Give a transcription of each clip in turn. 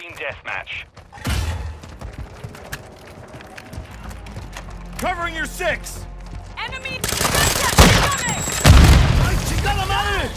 Team deathmatch. Covering your six! Enemy contact coming! ¡Ay, chingada madre!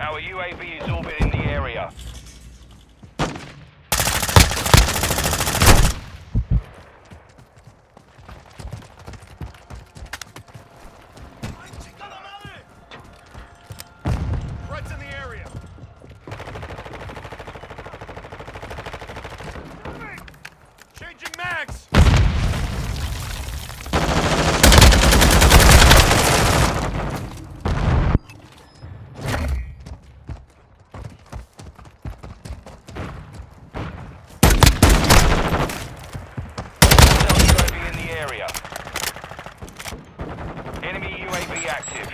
Our UAV is orbiting the area. Threats in the area! Changing mags! UAV in the area. Enemy UAV active.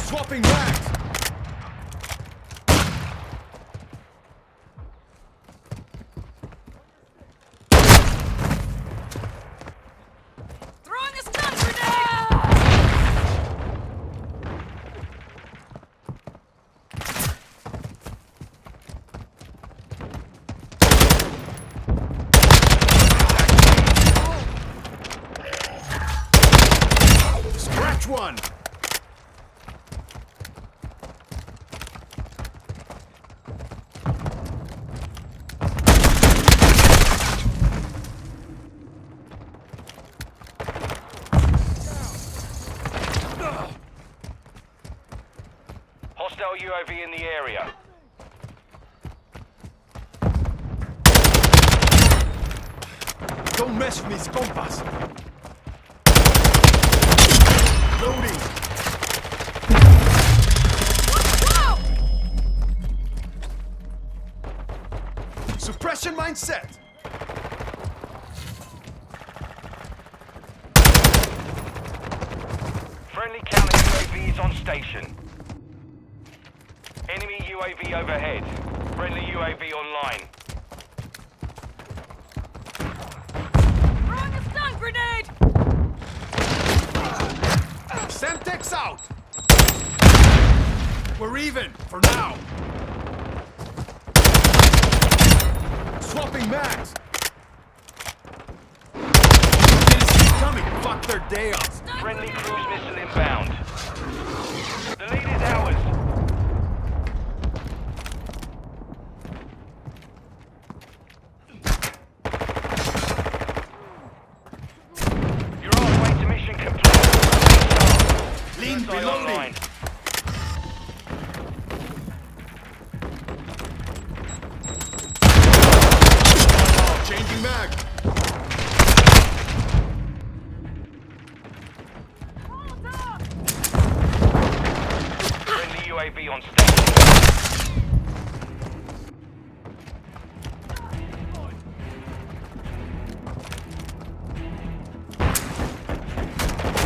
Swapping mags! Throwing a stun grenade! Scratch one! Hostile UAV in the area. Don't mess with mis compas! Loading! Whoa! Suppression mindset! Friendly counter UAV is on station. Enemy UAV overhead. Friendly UAV online. Throwing a stun grenade! Semtex out! We're even, for now! Swapping mags! Didn't see it coming, fuck their day off! Stun Friendly grenade! cruise missile inbound. The lead is ours. You're halfway to mission complete. Lean First eye reloading! online. Changing mag! Friendly UAV on station.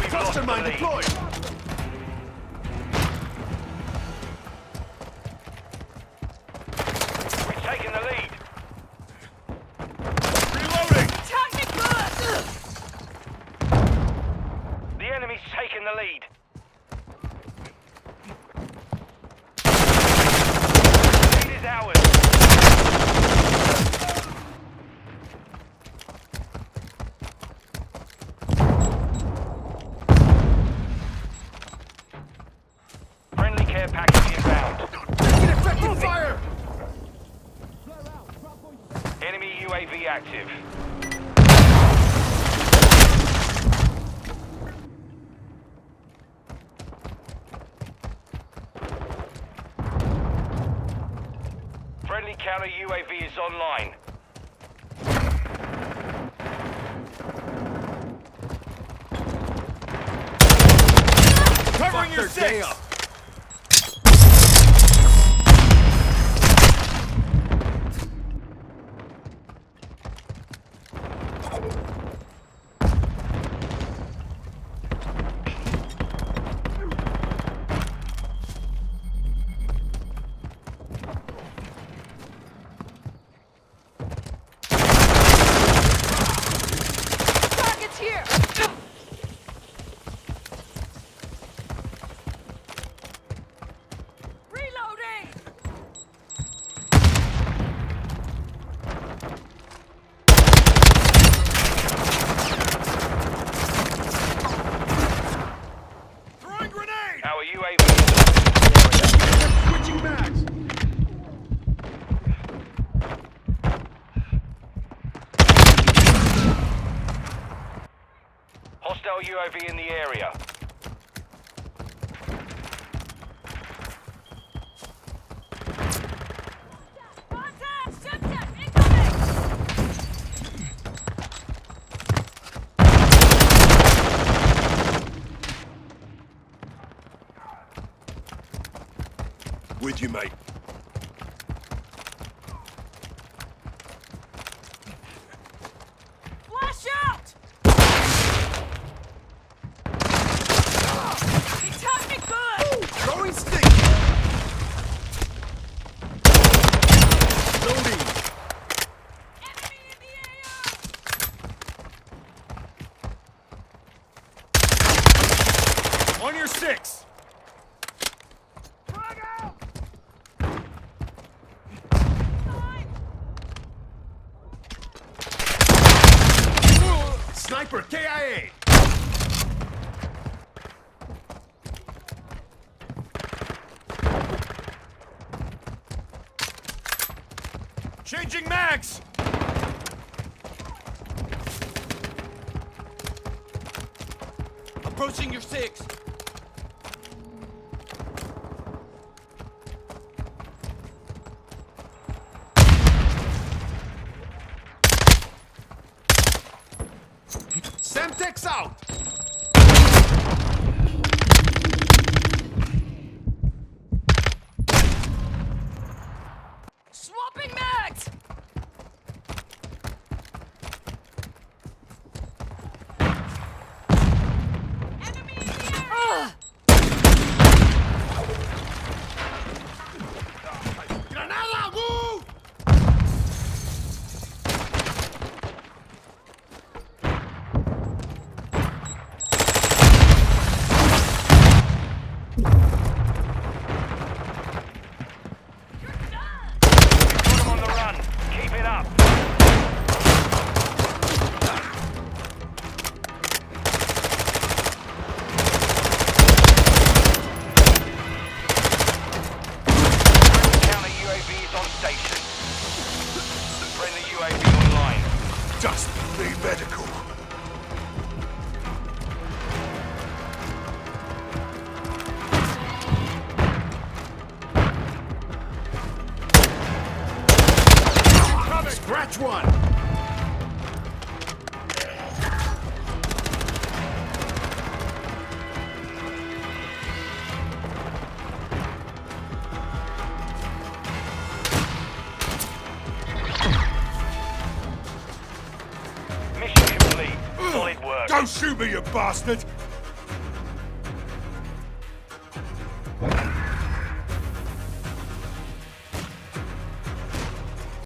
We've lost Cluster the mine lead. deployed! We've taken the lead. Reloading! Tactical! The enemy's taken the lead. active. Friendly counter UAV is online. Covering your day up. Target's here! Reloading! Throwing grenade. Our UAV is Switching mags. hostile UAV in the area. Contact! Subject incoming! With you, mate. Flash out! He tapped me good! Throwing stick. Loading. Enemy in the AO! On your six. Frag out! Time! Sniper KIA. Changing mags. Approaching your six. Semtex out. Swapping mags! Enemy in the area! Granada, woo! Put them on the run. Keep it up. Counter UAV is on station. Friendly UAV online. Just need medical. Scratch one. Mission complete. Solid work. Don't shoot me, you bastard!